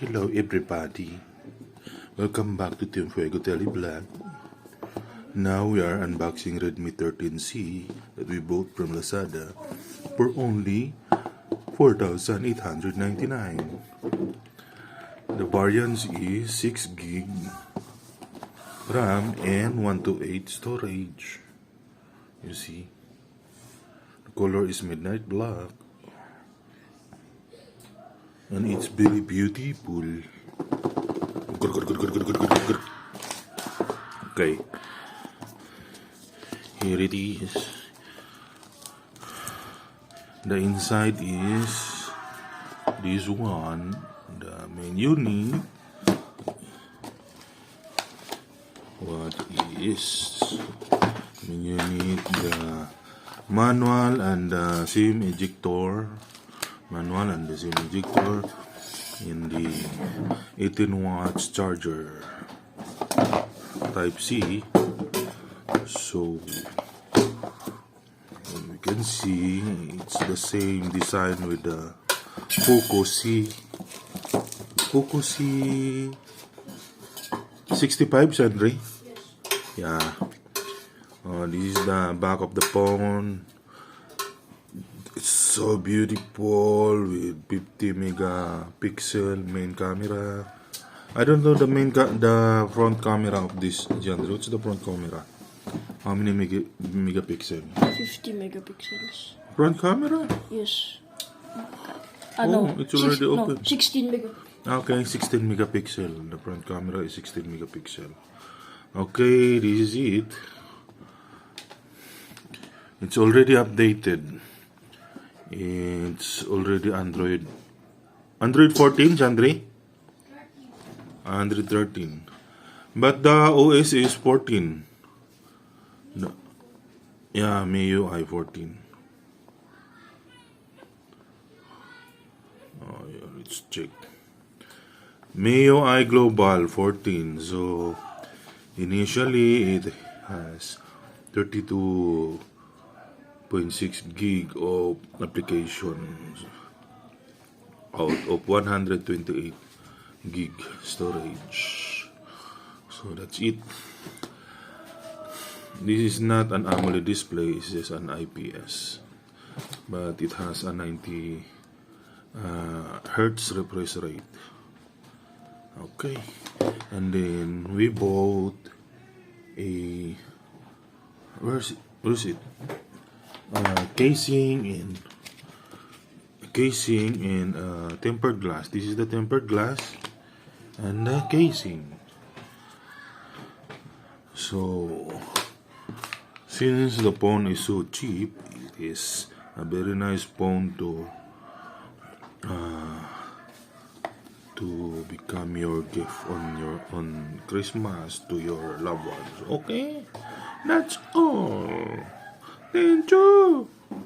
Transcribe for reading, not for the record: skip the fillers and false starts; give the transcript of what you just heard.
Hello everybody, welcome back to Team Fuego Televlog. Now we are unboxing Redmi 13C that we bought from Lazada for only 4,899. The variance is 6GB RAM and 128 storage. You see, the color is midnight black. And it's very beautiful. Okay. Here it is. The inside is this one. The main unit. What is main unit? The manual and the SIM ejector. Manual and the SIM ejector in the 18 watts charger type C. So we can see it's the same design with the Poco C 65, Sandri. Yeah. This is the back of the phone. It's so beautiful with 50 megapixel main camera. I don't know the front camera of this genre. What's the front camera? How many megapixel? 50 megapixels. Front camera? Yes. No, it's already open. No, 16 megapixels. Okay, 16 megapixel. The front camera is 16 megapixel. Okay, this is it. It's already updated. It's already Android 14, Chandri? Android 13. But the OS is 14. No. Yeah, MIUI 14. Oh, yeah, let's check. MIUI Global 14. So, initially it has 32.6 gig of applications out of 128 gig storage. So that's it. This is not an AMOLED display, it's just an IPS, but it has a 90 hertz refresh rate. Okay, and then we bought a where's it? Casing in tempered glass. This is the tempered glass and the casing. So since the phone is so cheap, it is a very nice phone to become your gift on Christmas to your loved ones. Okay, that's all. Thank you.